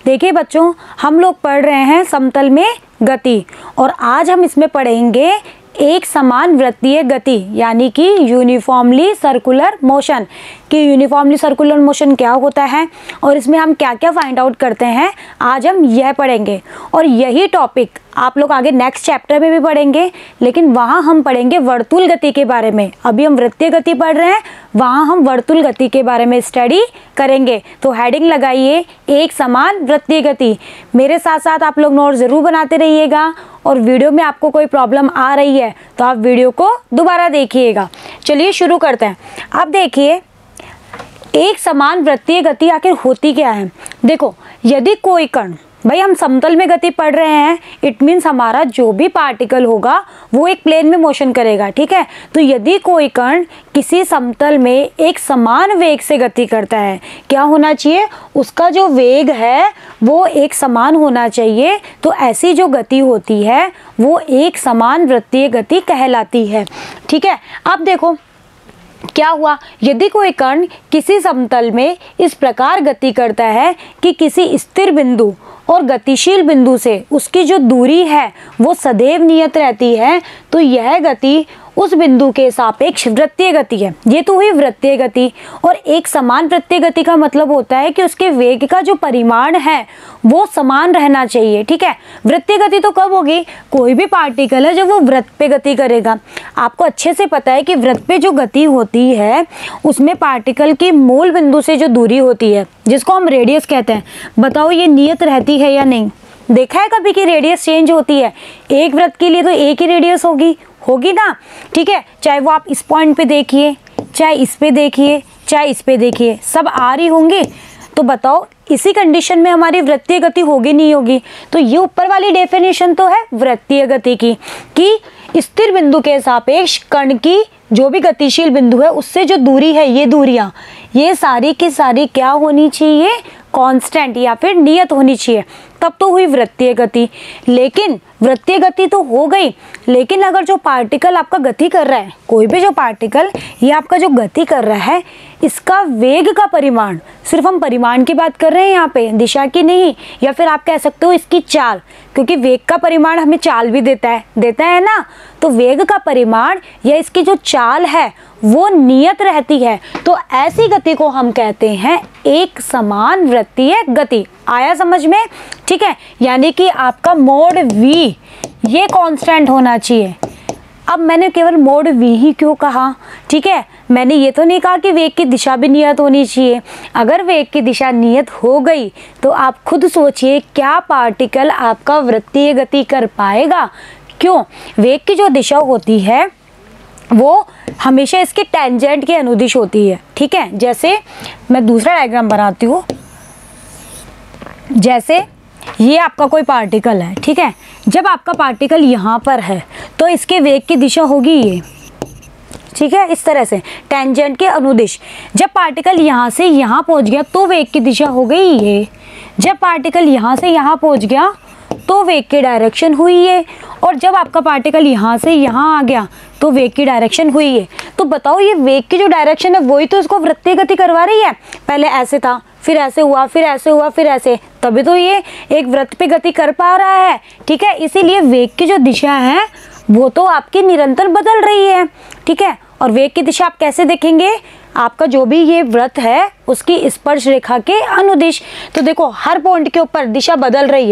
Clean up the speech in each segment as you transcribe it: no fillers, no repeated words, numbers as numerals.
देखिए बच्चों, हम लोग पढ़ रहे हैं समतल में गति, और आज हम इसमें पढ़ेंगे एक समान वृत्तीय गति, यानी कि यूनिफॉर्मली सर्कुलर मोशन। कि यूनिफॉर्मली सर्कुलर मोशन क्या होता है और इसमें हम क्या क्या फाइंड आउट करते हैं, आज हम यह पढ़ेंगे। और यही टॉपिक आप लोग आगे नेक्स्ट चैप्टर में भी पढ़ेंगे, लेकिन वहाँ हम पढ़ेंगे वर्तुल गति के बारे में। अभी हम वृत्तीय गति पढ़ रहे हैं, वहाँ हम वर्तुल गति के बारे में स्टडी करेंगे। तो हेडिंग लगाइए एक समान वृत्तीय गति। मेरे साथ साथ आप लोग नोट ज़रूर बनाते रहिएगा, और वीडियो में आपको कोई प्रॉब्लम आ रही है तो आप वीडियो को दोबारा देखिएगा। चलिए शुरू करते हैं। अब देखिए, एक समान वृत्तीय गति आखिर होती क्या है। देखो, यदि कोई कण, भाई हम समतल में गति पढ़ रहे हैं, इट मीन्स हमारा जो भी पार्टिकल होगा वो एक प्लेन में मोशन करेगा, ठीक है। तो यदि कोई कण किसी समतल में एक समान वेग से गति करता है, क्या होना चाहिए, उसका जो वेग है वो एक समान होना चाहिए। तो ऐसी जो गति होती है वो एक समान वृत्तीय गति कहलाती है, ठीक है। अब देखो क्या हुआ, यदि कोई कण किसी समतल में इस प्रकार गति करता है कि किसी स्थिर बिंदु और गतिशील बिंदु से उसकी जो दूरी है वो सदैव नियत रहती है, तो यह गति उस बिंदु के सापेक्ष वृत्तीय गति है। ये तो हुई वृत्तीय गति। और एक समान वृत्तीय गति का मतलब होता है कि उसके वेग का जो परिमाण है वो समान रहना चाहिए, ठीक है। वृत्तीय गति तो कब होगी, कोई भी पार्टिकल है जब वो वृत्त पे गति करेगा। आपको अच्छे से पता है कि वृत्त पे जो गति होती है उसमें पार्टिकल की मूल बिंदु से जो दूरी होती है, जिसको हम रेडियस कहते हैं, बताओ ये नियत रहती है या नहीं। देखा है कभी कि रेडियस चेंज होती है? एक वृत्त के लिए तो एक ही रेडियस होगी ना, ठीक है। चाहे वो आप इस पॉइंट पे देखिए, चाहे इस पे देखिए, चाहे इस पे देखिए, सब आ रही होंगे। तो बताओ इसी कंडीशन में हमारी वृत्तीय गति होगी नहीं होगी। तो ये ऊपर वाली डेफिनेशन तो है वृत्तीय गति की, कि स्थिर बिंदु के सापेक्ष कण की जो भी गतिशील बिंदु है उससे जो दूरी है, ये दूरियां, ये सारी की सारी क्या होनी चाहिए, कांस्टेंट या फिर नियत होनी चाहिए, तब तो हुई वृत्तीय गति। लेकिन वृत्तीय गति तो हो गई, लेकिन अगर जो पार्टिकल आपका गति कर रहा है, कोई भी जो पार्टिकल ये आपका जो गति कर रहा है, इसका वेग का परिमाण, सिर्फ हम परिमाण की बात कर रहे हैं यहाँ पे, दिशा की नहीं, या फिर आप कह सकते हो इसकी चाल, क्योंकि वेग का परिमाण हमें चाल भी देता है ना। तो वेग का परिमाण या इसकी जो चाल है वो नियत रहती है, तो ऐसी गति को हम कहते हैं एक समान वृत्तीय गति। आया समझ में, ठीक है। यानी कि आपका मोड v ये कांस्टेंट होना चाहिए। अब मैंने केवल मोड v ही क्यों कहा, ठीक है, मैंने ये तो नहीं कहा कि वेग की दिशा भी नियत होनी चाहिए। अगर वेग की दिशा नियत हो गई तो आप खुद सोचिए क्या पार्टिकल आपका वृत्तीय गति कर पाएगा। क्यों, वेग की जो दिशा होती है वो हमेशा इसके टेंजेंट के अनुदिश होती है, ठीक है। जैसे मैं दूसरा डायग्राम बनाती हूँ, जैसे ये आपका कोई पार्टिकल है, ठीक है। जब आपका पार्टिकल यहाँ पर है तो इसके वेग की दिशा होगी ये, ठीक है, इस तरह से टेंजेंट के अनुदिश। जब पार्टिकल यहाँ से यहाँ पहुँच गया तो वेग की दिशा हो गई ये। जब पार्टिकल यहाँ से यहाँ पहुँच गया तो वेग की डायरेक्शन हुई ये। और जब आपका पार्टिकल यहाँ से यहाँ आ गया तो वेग की डायरेक्शन हुई है। तो बताओ ये वेग की जो डायरेक्शन है वही तो इसको वृत्तीय गति करवा रही है। पहले ऐसे था, फिर ऐसे हुआ, फिर ऐसे हुआ, फिर ऐसे, तभी तो ये एक वृत्त पे गति कर पा रहा है, ठीक है। इसीलिए वेग की जो दिशा है वो तो आपकी निरंतर बदल रही है, ठीक है। और वेग की दिशा आप कैसे देखेंगे, आपका जो भी ये वृत्त है उसकी स्पर्श रेखा के अनुदिश। तो देखो हर पॉइंट के ऊपर दिशा बदल रही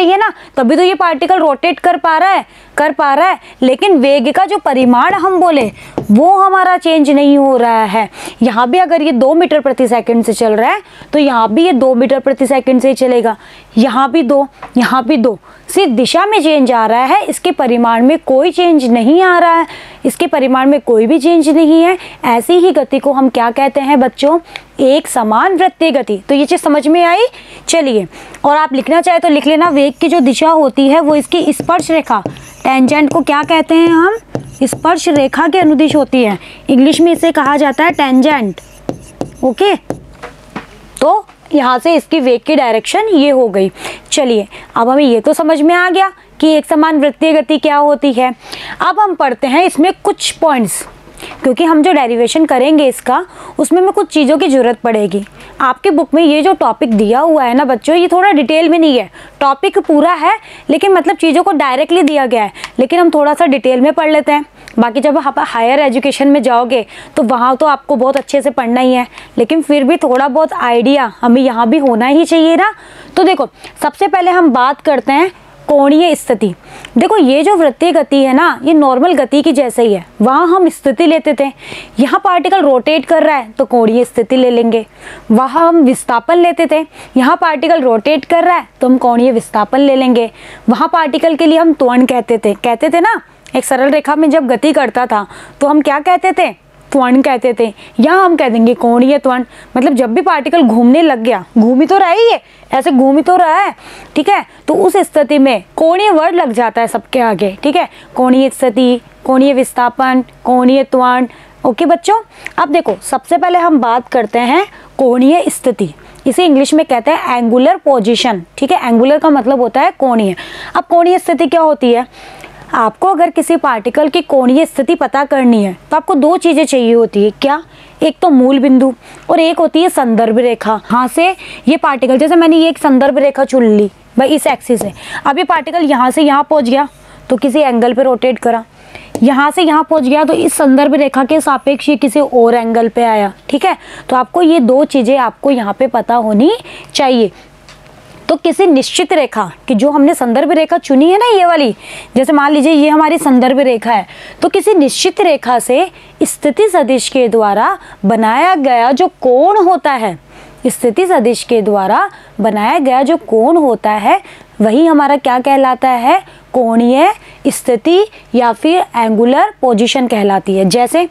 है ना, तभी तो ये पार्टिकल रोटेट कर पा रहा है। लेकिन वेग का जो परिमाण हम बोले वो हमारा चेंज नहीं हो रहा है। यहाँ भी अगर ये 2 मीटर प्रति सेकंड से चल रहा है तो यहाँ भी ये 2 मीटर प्रति सेकंड से ही चलेगा। यहाँ भी 2, यहाँ भी 2, सिर्फ दिशा में चेंज आ रहा है, इसके परिमाण में कोई चेंज नहीं आ रहा है, इसके परिमाण में कोई भी चेंज नहीं है। ऐसी ही गति को हम क्या कहते हैं बच्चों, एक समान वृत्तीय गति। तो ये चीज़ समझ में आई। चलिए, और आप लिखना चाहे तो लिख लेना, वेग की जो दिशा होती है वो इसकी स्पर्श रेखा, टेंजेंट को क्या कहते हैं हम, स्पर्श रेखा के अनुदिश होती है। इंग्लिश में इसे कहा जाता है टेंजेंट, ओके। तो यहाँ से इसकी वेग की डायरेक्शन ये हो गई। चलिए, अब हमें ये तो समझ में आ गया कि एक समान वृत्तीय गति क्या होती है। अब हम पढ़ते हैं इसमें कुछ पॉइंट्स, क्योंकि हम जो डेरिवेशन करेंगे इसका, उसमें हमें कुछ चीज़ों की ज़रूरत पड़ेगी। आपके बुक में ये जो टॉपिक दिया हुआ है ना बच्चों, ये थोड़ा डिटेल में नहीं है, टॉपिक पूरा है लेकिन मतलब चीज़ों को डायरेक्टली दिया गया है, लेकिन हम थोड़ा सा डिटेल में पढ़ लेते हैं। बाकी जब आप हायर एजुकेशन में जाओगे तो वहाँ तो आपको बहुत अच्छे से पढ़ना ही है, लेकिन फिर भी थोड़ा बहुत आइडिया हमें यहाँ भी होना ही चाहिए ना। तो देखो, सबसे पहले हम बात करते हैं कोणीय स्थिति। देखो, ये जो वृत्तीय गति है ना, ये नॉर्मल गति की जैसे ही है। वहाँ हम स्थिति लेते थे, यहाँ पार्टिकल रोटेट कर रहा है तो कोणीय स्थिति ले लेंगे। वहाँ हम विस्थापन लेते थे, यहाँ पार्टिकल रोटेट कर रहा है तो हम कोणीय विस्थापन ले लेंगे। वहाँ पार्टिकल के लिए हम त्वरण कहते थे ना, एक सरल रेखा में जब गति करता था तो हम क्या कहते थे, त्वरण कहते थे। यहाँ हम कह देंगे कोणीय त्वरण, मतलब जब भी पार्टिकल घूमने लग गया, घूम ही तो रहा है, ये ऐसे घूम ही तो रहा है, ठीक है, तो उस स्थिति में कोणीय वर्ड लग जाता है सबके आगे, ठीक है। कोणीय स्थिति, कोणीय विस्थापन, कोणीय त्वरण। ओके बच्चों, अब देखो सबसे पहले हम बात करते हैं कोणीय स्थिति। इसे इंग्लिश में कहते हैं एंगुलर पोजीशन, ठीक है। एंगुलर का मतलब होता है कोणीय। अब कोणीय स्थिति क्या होती है? आपको अगर किसी पार्टिकल की कोणीय स्थिति पता करनी है तो आपको दो चीज़ें चाहिए होती है। क्या? एक तो मूल बिंदु और एक होती है संदर्भ रेखा। हाँ से ये पार्टिकल, जैसे मैंने ये एक संदर्भ रेखा चुन ली भाई इस एक्सिस से, अब ये पार्टिकल यहाँ से यहाँ पहुँच गया तो किसी एंगल पे रोटेट करा, यहाँ से यहाँ पहुँच गया तो इस संदर्भ रेखा के सापेक्ष ये किसी और एंगल पे आया, ठीक है। तो आपको ये दो चीज़ें आपको यहाँ पे पता होनी चाहिए। तो किसी निश्चित रेखा कि जो हमने संदर्भ रेखा चुनी है ना, ये वाली, जैसे मान लीजिए ये हमारी संदर्भ रेखा है, तो किसी निश्चित रेखा से स्थिति सदिश के द्वारा बनाया गया जो कोण होता है, स्थिति सदिश के द्वारा बनाया गया जो कोण होता है, वही हमारा क्या कहलाता है? कोणीय स्थिति या फिर एंगुलर पोजीशन कहलाती है। जैसे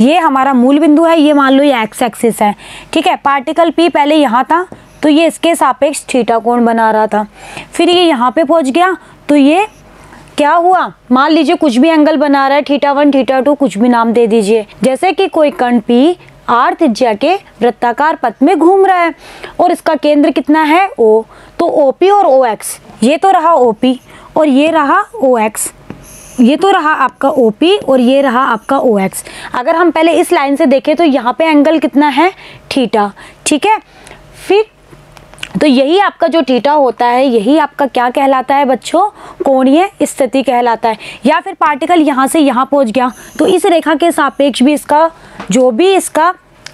ये हमारा मूल बिंदु है, ये मान लो ये एक्स एक्सिस है, ठीक है। पार्टिकल पी पहले यहाँ था तो ये इसके सापेक्ष थीटा कोण बना रहा था, फिर ये यहाँ पे पहुँच गया तो ये क्या हुआ, मान लीजिए कुछ भी एंगल बना रहा है, थीटा 1 थीटा 2 कुछ भी नाम दे दीजिए। जैसे कि कोई कण पी आर त्रिज्या के वृत्ताकार पथ में घूम रहा है और इसका केंद्र कितना है? O, तो OP और OX, ये तो रहा OP और ये रहा OX, ये तो रहा आपका OP और ये रहा आपका OX। अगर हम पहले इस लाइन से देखें तो यहाँ पे एंगल कितना है? थीटा, ठीक है। फिर तो यही आपका जो थीटा होता है, यही आपका क्या कहलाता है बच्चों? कोणीय स्थिति कहलाता है। या फिर पार्टिकल यहाँ से यहाँ पहुँच गया तो इस रेखा के सापेक्ष भी इसका जो भी इसका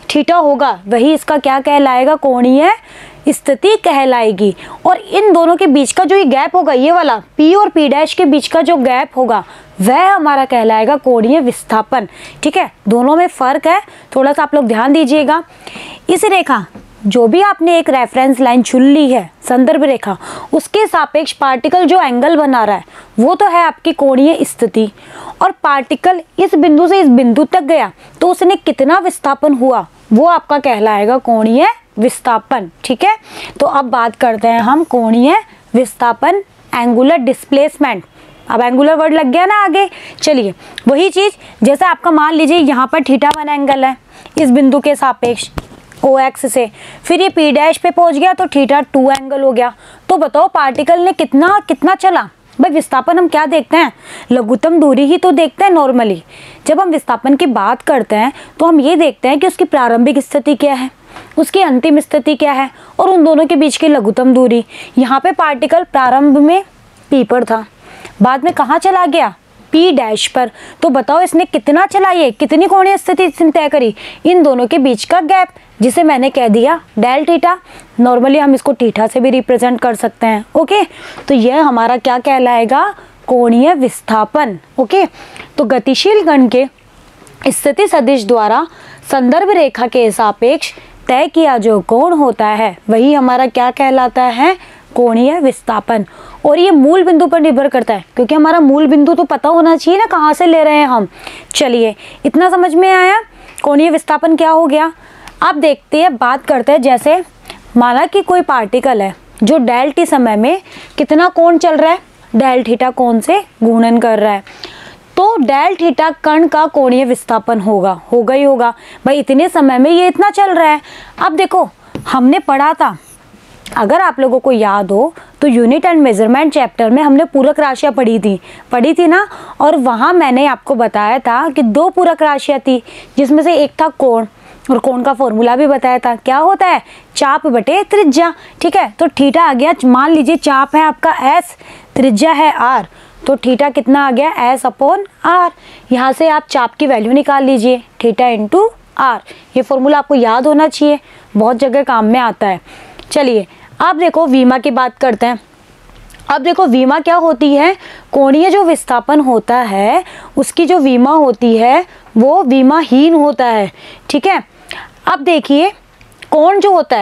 थीटा होगा वही इसका क्या कहलाएगा? कोणीय स्थिति कहलाएगी। और इन दोनों के बीच का जो ये गैप होगा, ये वाला P और P' के बीच का जो गैप होगा वह हमारा कहलाएगा कोणीय विस्थापन, ठीक है। दोनों में फर्क है, थोड़ा सा आप लोग ध्यान दीजिएगा। इस रेखा, जो भी आपने एक रेफरेंस लाइन चुन ली है, संदर्भ रेखा, उसके सापेक्ष पार्टिकल जो एंगल बना रहा है वो तो है आपकी कोणीय स्थिति, और पार्टिकल इस बिंदु से इस बिंदु तक गया तो उसने कितना विस्थापन हुआ वो आपका कहलाएगा कोणीय विस्थापन, ठीक है। तो अब बात करते हैं हम कोणीय विस्थापन, एंगुलर डिस्प्लेसमेंट। अब एंगुलर वर्ड लग गया ना आगे। चलिए वही चीज़, जैसे आपका मान लीजिए यहाँ पर थीटा 1 एंगल है इस बिंदु के सापेक्ष OX से, फिर ये P' पे पहुँच गया तो थीटा 2 एंगल हो गया। तो बताओ पार्टिकल ने कितना चला? भाई विस्थापन हम क्या देखते हैं? लघुत्तम दूरी ही तो देखते हैं नॉर्मली। जब हम विस्थापन की बात करते हैं तो हम ये देखते हैं कि उसकी प्रारंभिक स्थिति क्या है, उसकी अंतिम स्थिति क्या है, और उन दोनों के बीच की लघुत्तम दूरी। यहाँ पे पार्टिकल प्रारंभ में P पर था, बाद में कहाँ चला गया? P' पर। तो बताओ इसने कितना चला, ये कितनी कोणीय स्थिति तय करी? इन दोनों के बीच का गैप, जिसे मैंने कह दिया डेल थीटा। नॉर्मली हम इसको थीटा से भी रिप्रेजेंट कर सकते हैं, ओके। तो यह हमारा क्या कहलाएगा? कोणीय विस्थापन, ओके। तो गतिशील कण के स्थिति सदिश द्वारा संदर्भ रेखा के सापेक्ष तय किया जो कोण होता है वही हमारा क्या कहलाता है? कोणीय विस्थापन। और ये मूल बिंदु पर निर्भर करता है, क्योंकि हमारा मूल बिंदु तो पता होना चाहिए ना कहाँ से ले रहे हैं हम। चलिए इतना समझ में आया कोणीय विस्थापन क्या हो गया। अब देखते हैं, बात करते हैं, जैसे माना कि कोई पार्टिकल है जो डेल टी समय में कितना कोण चल रहा है? डेल थीटा कोण से घूर्णन कर रहा है, तो डेल थीटा कण का कोणीय विस्थापन होगा ही होगा। भाई इतने समय में ये इतना चल रहा है। अब देखो हमने पढ़ा था, अगर आप लोगों को याद हो तो यूनिट एंड मेजरमेंट चैप्टर में हमने पूरक राशियाँ पढ़ी थी ना, और वहाँ मैंने आपको बताया था कि 2 पूरक राशियाँ थी, जिसमें से एक था कोण, और कोण का फॉर्मूला भी बताया था। क्या होता है? चाप बटे त्रिज्या। ठीक है, तो थीटा आ गया, मान लीजिए चाप है आपका s, त्रिज्या है r, तो थीटा कितना आ गया? s upon r। यहाँ से आप चाप की वैल्यू निकाल लीजिए, थीटा इंटू r। ये फॉर्मूला आपको याद होना चाहिए, बहुत जगह काम में आता है। चलिए अब देखो विमा की बात करते हैं। अब देखो विमा क्या होती है? कोणीय जो विस्थापन होता है उसकी जो विमा होती है वो विमाहीन होता है। ठीक है, अब देखिए कोण जो होता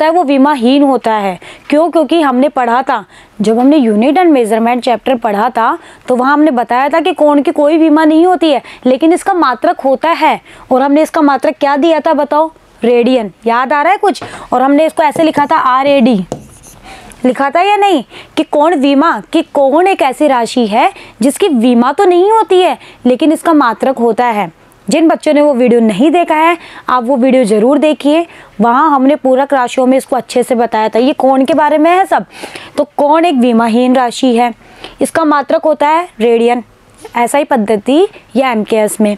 है वो विमाहीन होता है। क्यों? क्योंकि हमने पढ़ा था, जब हमने यूनिट एंड मेजरमेंट चैप्टर पढ़ा था तो वहाँ हमने बताया था कि कोण की कोई विमा नहीं होती है, लेकिन इसका मात्रक होता है। और हमने इसका मात्रक क्या दिया था बताओ? रेडियन। याद आ रहा है कुछ? और हमने इसको ऐसे लिखा था RAD, लिखा था या नहीं? कि कोण विमा, कि कोण एक ऐसी राशि है जिसकी विमा तो नहीं होती है लेकिन इसका मात्रक होता है। जिन बच्चों ने वो वीडियो नहीं देखा है, आप वो वीडियो ज़रूर देखिए, वहाँ हमने पूरक राशियों में इसको अच्छे से बताया था। ये कोण के बारे में है सब। तो कोण एक विमाहीन राशि है, इसका मात्रक होता है रेडियन। ऐसा ही पद्धति या MKS में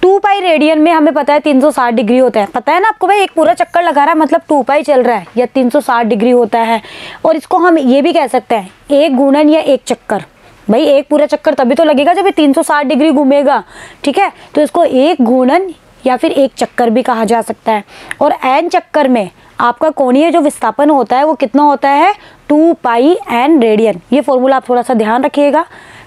2 पाई रेडियन में हमें पता है 360 डिग्री होता है। पता है ना आपको भाई, एक पूरा चक्कर लगा रहा है मतलब 2 पाई चल रहा है या 360 डिग्री होता है। और इसको हम ये भी कह सकते हैं एक गुणन या एक चक्कर। भाई एक पूरा चक्कर तभी तो लगेगा जब ये 360 डिग्री घूमेगा। ठीक है, तो इसको एक गुणन या फिर एक चक्कर भी कहा जा सकता है। और n चक्कर में आपका कोणीय जो विस्थापन होता है वो कितना होता है? 2 पाई n रेडियन। ये फॉर्मूला आप थोड़ा सा ध्यान रखिएगा,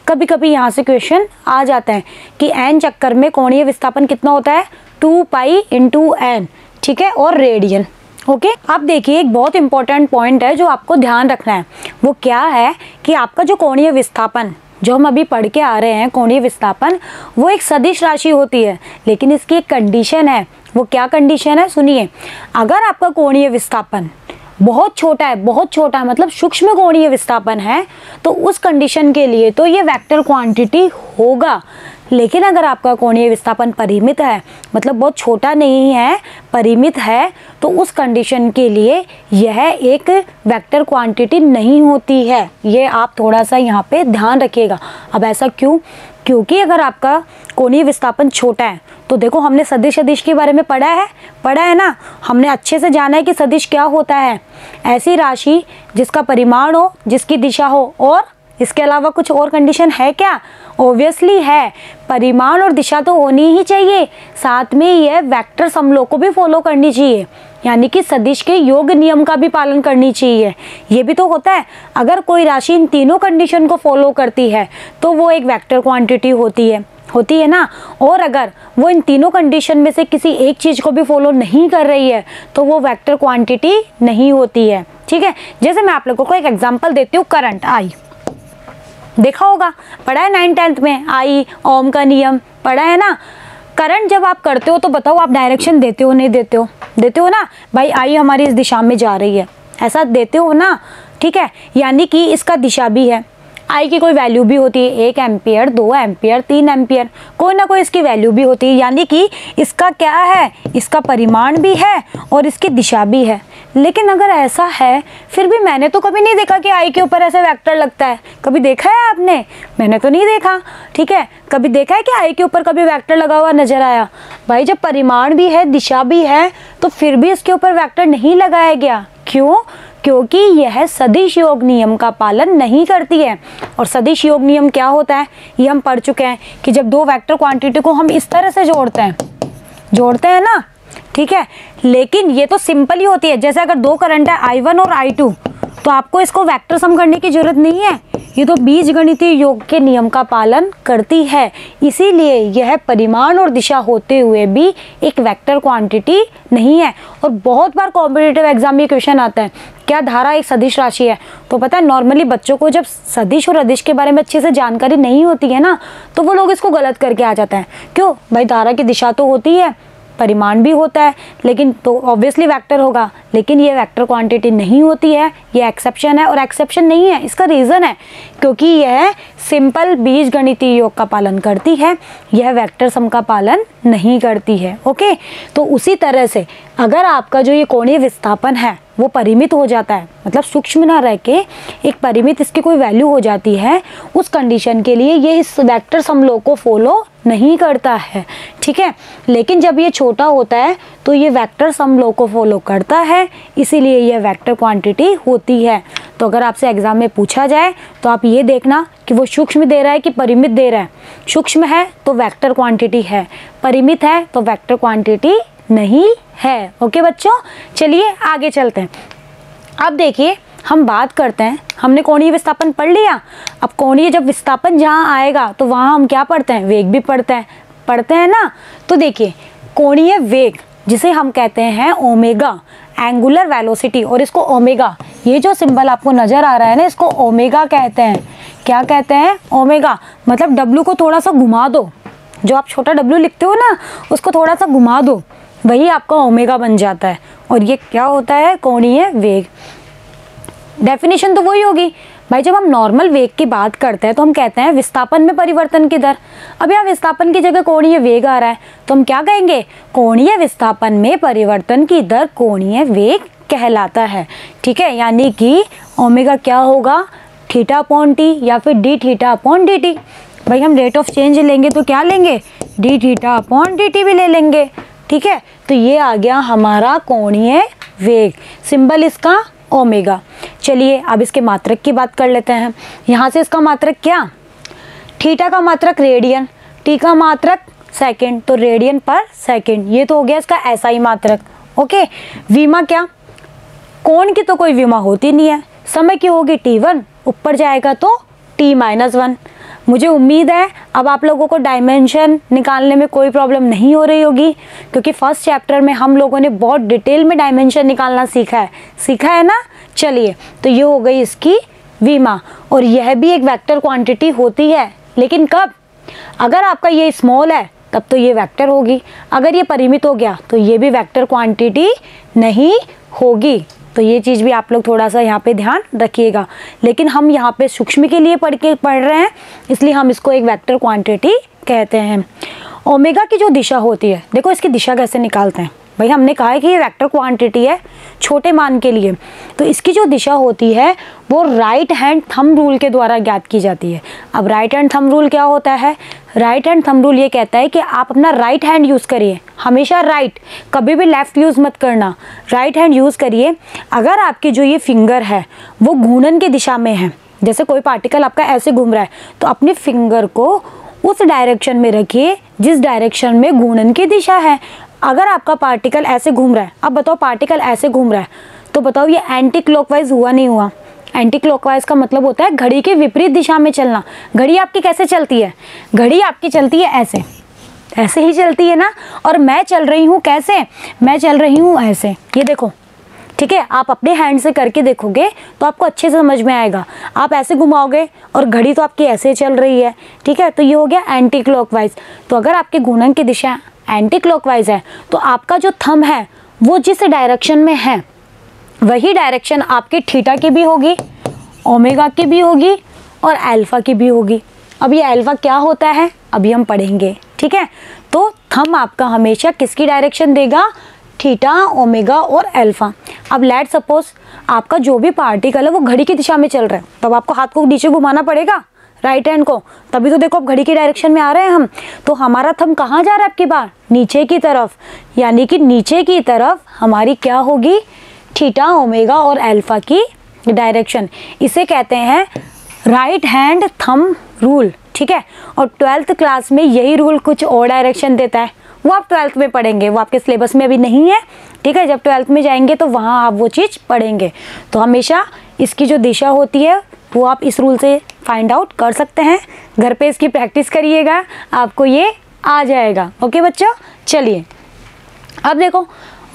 कभी कभी यहाँ से क्वेश्चन आ जाता है कि n चक्कर में कोणीय विस्थापन कितना होता है? 2 पाई इंटू n। ठीक है, और रेडियन। ओके, अब देखिए एक बहुत इंपॉर्टेंट पॉइंट है जो आपको ध्यान रखना है। वो क्या है कि आपका जो कोणीय विस्थापन जो हम अभी पढ़ के आ रहे हैं, कोणीय विस्थापन वो एक सदिश राशि होती है, लेकिन इसकी एक कंडीशन है। वो क्या कंडीशन है? सुनिए, अगर आपका कोणीय विस्थापन बहुत छोटा है मतलब सूक्ष्म कोणीय विस्थापन है, तो उस कंडीशन के लिए तो ये वेक्टर क्वांटिटी होगा। लेकिन अगर आपका कोणीय विस्थापन परिमित है, मतलब बहुत छोटा नहीं है, परिमित है, तो उस कंडीशन के लिए यह एक वेक्टर क्वांटिटी नहीं होती है। ये आप थोड़ा सा यहाँ पे ध्यान रखिएगा। अब ऐसा क्यों? क्योंकि अगर आपका कोणीय विस्थापन छोटा है तो देखो हमने सदिश के बारे में पढ़ा है ना, हमने अच्छे से जाना है कि सदिश क्या होता है। ऐसी राशि जिसका परिमाण हो, जिसकी दिशा हो, और इसके अलावा कुछ और कंडीशन है क्या? ऑब्वियसली है, परिमाण और दिशा तो होनी ही चाहिए, साथ में यह वेक्टर समलों को भी फॉलो करनी चाहिए, यानी कि सदिश के योग नियम का भी पालन करनी चाहिए। ये भी तो होता है, अगर कोई राशि इन तीनों कंडीशन को फॉलो करती है तो वो एक वेक्टर क्वांटिटी होती है ना। और अगर वो इन तीनों कंडीशन में से किसी एक चीज़ को भी फॉलो नहीं कर रही है तो वो वेक्टर क्वांटिटी नहीं होती है। ठीक है, जैसे मैं आप लोगों को एक एग्जांपल देती हूँ। करंट आई देखा होगा, पढ़ा है 9th में, आई ओम का नियम पढ़ा है ना। करंट जब आप करते हो तो बताओ आप डायरेक्शन देते हो नहीं देते हो? देते हो ना भाई, आई हमारी इस दिशा में जा रही है, ऐसा देते हो ना। ठीक है, यानी कि इसका दिशा भी है, आई की कोई वैल्यू भी होती है, 1 एम्पियर, 2 एम्पियर, 3 एम्पियर, कोई ना कोई इसकी वैल्यू भी होती है, यानी कि इसका क्या है? इसका परिमाण भी है और इसकी दिशा भी है। लेकिन अगर ऐसा है, फिर भी मैंने तो कभी नहीं देखा कि आई के ऊपर ऐसे वेक्टर लगता है। कभी देखा है आपने? मैंने तो नहीं देखा। ठीक है, कभी देखा है कि आई के ऊपर कभी वेक्टर लगा हुआ नजर आया? भाई जब परिमाण भी है, दिशा भी है, तो फिर भी इसके ऊपर वेक्टर नहीं लगाया गया। क्यों? क्योंकि यह सदिश योग नियम का पालन नहीं करती है। और सदिश योग नियम क्या होता है ये हम पढ़ चुके हैं कि जब दो वेक्टर क्वांटिटी को हम इस तरह से जोड़ते हैं ना, ठीक है। लेकिन ये तो सिंपल ही होती है, जैसे अगर दो करंट है I1 और I2 तो आपको इसको वेक्टर सम करने की जरूरत नहीं है, ये तो बीजगणितीय योग के नियम का पालन करती है। इसीलिए यह परिमाण और दिशा होते हुए भी एक वेक्टर क्वांटिटी नहीं है। और बहुत बार कॉम्पिटिटिव एग्जाम में क्वेश्चन आता है, क्या धारा एक सदिश राशि है? तो पता है नॉर्मली बच्चों को जब सदिश और अदिश के बारे में अच्छे से जानकारी नहीं होती है ना, तो वो लोग इसको गलत करके आ जाते हैं। क्यों भाई, धारा की दिशा तो होती है, परिमाण भी होता है, लेकिन तो ऑब्वियसली वेक्टर होगा, लेकिन ये वेक्टर क्वांटिटी नहीं होती है। ये एक्सेप्शन है, और एक्सेप्शन नहीं है इसका रीज़न है क्योंकि यह सिंपल बीजगणितीय योग का पालन करती है, यह वेक्टर सम का पालन नहीं करती है। ओके, तो उसी तरह से अगर आपका जो ये कोणीय विस्थापन है वो परिमित हो जाता है, मतलब सूक्ष्म ना रह के एक परिमित इसकी कोई वैल्यू हो जाती है, उस कंडीशन के लिए ये इस वेक्टर समलोह को फॉलो नहीं करता है, ठीक है। लेकिन जब ये छोटा होता है तो ये वेक्टर समलोह को फॉलो करता है, इसीलिए ये वेक्टर क्वांटिटी होती है। तो अगर आपसे एग्जाम में पूछा जाए तो आप ये देखना कि वो सूक्ष्म दे रहा है कि परिमित दे रहा है। सूक्ष्म है तो वेक्टर क्वांटिटी है, परिमित है तो वेक्टर क्वांटिटी नहीं है। ओके बच्चों, चलिए आगे चलते हैं। अब देखिए हम बात करते हैं, हमने कोणीय विस्थापन पढ़ लिया। अब कोणीय जब विस्थापन जहाँ आएगा तो वहाँ हम क्या पढ़ते हैं, वेग भी पढ़ते हैं ना। तो देखिए कोणीय वेग जिसे हम कहते हैं ओमेगा, एंगुलर वेलोसिटी, और इसको ओमेगा, ये जो सिंबल आपको नजर आ रहा है ना, इसको ओमेगा कहते हैं। क्या कहते हैं, ओमेगा। मतलब डब्लू को थोड़ा सा घुमा दो, जो आप छोटा डब्लू लिखते हो ना उसको थोड़ा सा घुमा दो, वही आपका ओमेगा बन जाता है। और ये क्या होता है, कोणीय वेग। डेफिनेशन तो वही होगी भाई। जब हम नॉर्मल वेग की बात करते हैं तो हम कहते हैं विस्थापन में परिवर्तन की दर। अब यहाँ विस्थापन की जगह कोणीय वेग आ रहा है तो हम क्या कहेंगे, कोणीय विस्थापन में परिवर्तन की दर कोणीय वेग कहलाता है, ठीक है। यानी कि ओमेगा क्या होगा, थीटा अपॉन टी या फिर D theta upon d T. भाई हम रेट ऑफ चेंज लेंगे तो क्या लेंगे, D theta upon d T भी ले लेंगे, ठीक है। तो ये आ गया हमारा कोणीय वेग, सिंबल इसका ओमेगा। चलिए अब इसके मात्रक की बात कर लेते हैं। यहाँ से इसका मात्रक क्या, थीटा का मात्रक रेडियन, टी का मात्रक सेकंड, तो रेडियन पर सेकंड। ये तो हो गया इसका एसआई मात्रक। ओके, विमा क्या, कोण की तो कोई विमा होती नहीं है, समय की होगी t1, ऊपर जाएगा तो t-1। मुझे उम्मीद है अब आप लोगों को डायमेंशन निकालने में कोई प्रॉब्लम नहीं हो रही होगी, क्योंकि फर्स्ट चैप्टर में हम लोगों ने बहुत डिटेल में डायमेंशन निकालना सीखा है ना। चलिए, तो ये हो गई इसकी विमा, और यह भी एक वेक्टर क्वांटिटी होती है, लेकिन कब, अगर आपका ये स्मॉल है तब तो ये वेक्टर होगी, अगर ये परिमित हो गया तो ये भी वेक्टर क्वांटिटी नहीं होगी। तो ये चीज़ भी आप लोग थोड़ा सा यहाँ पे ध्यान रखिएगा। लेकिन हम यहाँ पे सूक्ष्म के लिए पढ़ रहे हैं, इसलिए हम इसको एक वेक्टर क्वांटिटी कहते हैं। ओमेगा की जो दिशा होती है, देखो इसकी दिशा कैसे निकालते हैं। भाई हमने कहा है कि ये वेक्टर क्वांटिटी है छोटे मान के लिए, तो इसकी जो दिशा होती है वो राइट हैंड थंब रूल के द्वारा ज्ञात की जाती है। अब राइट हैंड थंब रूल क्या होता है, राइट हैंड थंब रूल ये कहता है कि आप अपना राइट हैंड यूज़ करिए, हमेशा राइट, कभी भी लेफ़्ट यूज़ मत करना, राइट हैंड यूज़ करिए। अगर आपकी जो ये फिंगर है वो घूर्णन की दिशा में है, जैसे कोई पार्टिकल आपका ऐसे घूम रहा है, तो अपनी फिंगर को उस डायरेक्शन में रखिए जिस डायरेक्शन में घूर्णन की दिशा है। अगर आपका पार्टिकल ऐसे घूम रहा है, अब बताओ पार्टिकल ऐसे घूम रहा है, तो बताओ ये एंटी क्लॉकवाइज हुआ नहीं हुआ। एंटी क्लॉकवाइज का मतलब होता है घड़ी के विपरीत दिशा में चलना। घड़ी आपकी कैसे चलती है, घड़ी आपकी चलती है ऐसे, ऐसे ही चलती है ना। और मैं चल रही हूँ कैसे, मैं चल रही हूँ ऐसे, ये देखो, ठीक है। आप अपने हैंड से करके देखोगे तो आपको अच्छे से समझ में आएगा। आप ऐसे घुमाओगे और घड़ी तो आपकी ऐसे चल रही है, ठीक है। तो ये हो गया एंटी क्लॉकवाइज। तो अगर आपके घूर्णन की दिशा एंटी क्लॉकवाइज है तो आपका जो थंब है वो जिस डायरेक्शन में है वही डायरेक्शन आपकी थीटा की भी होगी, ओमेगा की भी होगी और अल्फा की भी होगी। अब ये अल्फा क्या होता है अभी हम पढ़ेंगे, ठीक है। तो थंब आपका हमेशा किसकी डायरेक्शन देगा, थीटा, ओमेगा और अल्फा। अब लेट सपोज आपका जो भी पार्टिकल है वो घड़ी की दिशा में चल रहा है, तब आपको हाथ को नीचे घुमाना पड़ेगा, राइट हैंड को, तभी तो देखो अब घड़ी की डायरेक्शन में आ रहे हैं हम। तो हमारा थंब कहाँ जा रहा है आपकी बार, नीचे की तरफ, यानी कि नीचे की तरफ हमारी क्या होगी, थीटा, ओमेगा और अल्फा की डायरेक्शन। इसे कहते हैं राइट हैंड थंब रूल, ठीक है। और 12th क्लास में यही रूल कुछ और डायरेक्शन देता है, वो आप 12th में पढ़ेंगे, वो आपके सिलेबस में अभी नहीं है, ठीक है। जब 12th में जाएंगे तो वहाँ आप वो चीज़ पढ़ेंगे। तो हमेशा इसकी जो दिशा होती है वो आप इस रूल से फाइंड आउट कर सकते हैं। घर पे इसकी प्रैक्टिस करिएगा, आपको ये आ जाएगा। ओके बच्चों, चलिए अब देखो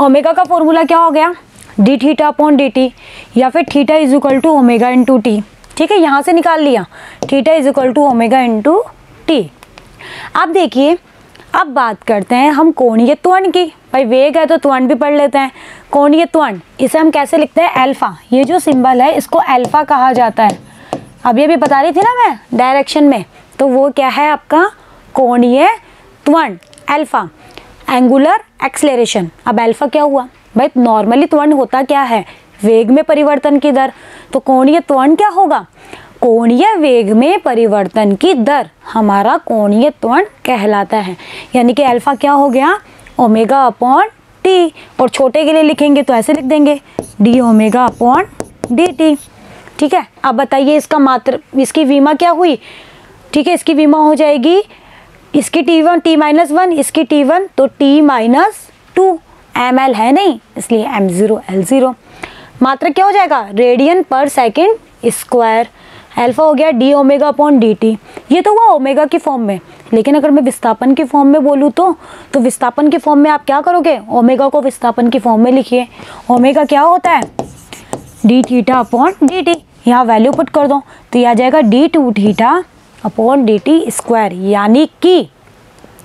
ओमेगा का फॉर्मूला क्या हो गया, d theta upon d t, या फिर theta is equal to omega into t, ठीक है। यहाँ से निकाल लिया, theta is equal to omega into t. अब देखिए, अब बात करते हैं हम कोणीय त्वरण की। भाई वेग है तो त्वरण भी पढ़ लेते हैं। कोणीय त्वरण इसे हम कैसे लिखते हैं, अल्फा। ये जो सिंबल है इसको अल्फा कहा जाता है। अब ये भी बता रही थी ना मैं डायरेक्शन में, तो वो क्या है आपका कोणीय त्वरण, अल्फा। एंगुलर एक्सेलरेशन, अब अल्फा क्या हुआ भाई, नॉर्मली त्वरण होता क्या है, वेग में परिवर्तन की दर। तो कोणीय त्वरण क्या होगा? कोणीय वेग में परिवर्तन की दर हमारा कोणीय त्वरण कहलाता है। यानी कि अल्फा क्या हो गया? Omega upon T. और छोटे के लिए लिखेंगे तो ऐसे लिख देंगे D omega upon d T. ठीक है, अब बताइए इसका मात्र, इसकी विमा क्या हुई? ठीक है, इसकी विमा हो जाएगी, इसकी T1 T-1, इसकी T1 तो T-2, ml है नहीं इसलिए m0 L0। मात्रक क्या हो जाएगा? रेडियन पर सेकेंड स्क्वायर। अल्फा हो गया D omega upon d T. ये तो हुआ ओमेगा की फॉर्म में, लेकिन अगर मैं विस्थापन की फॉर्म में बोलूँ तो विस्थापन की फॉर्म में आप क्या करोगे? ओमेगा को विस्थापन की फॉर्म में लिखिए। ओमेगा क्या होता है? D theta upon d T. यहाँ वैल्यू पुट कर दो तो यह आ जाएगा d2 theta upon d T square. यानी कि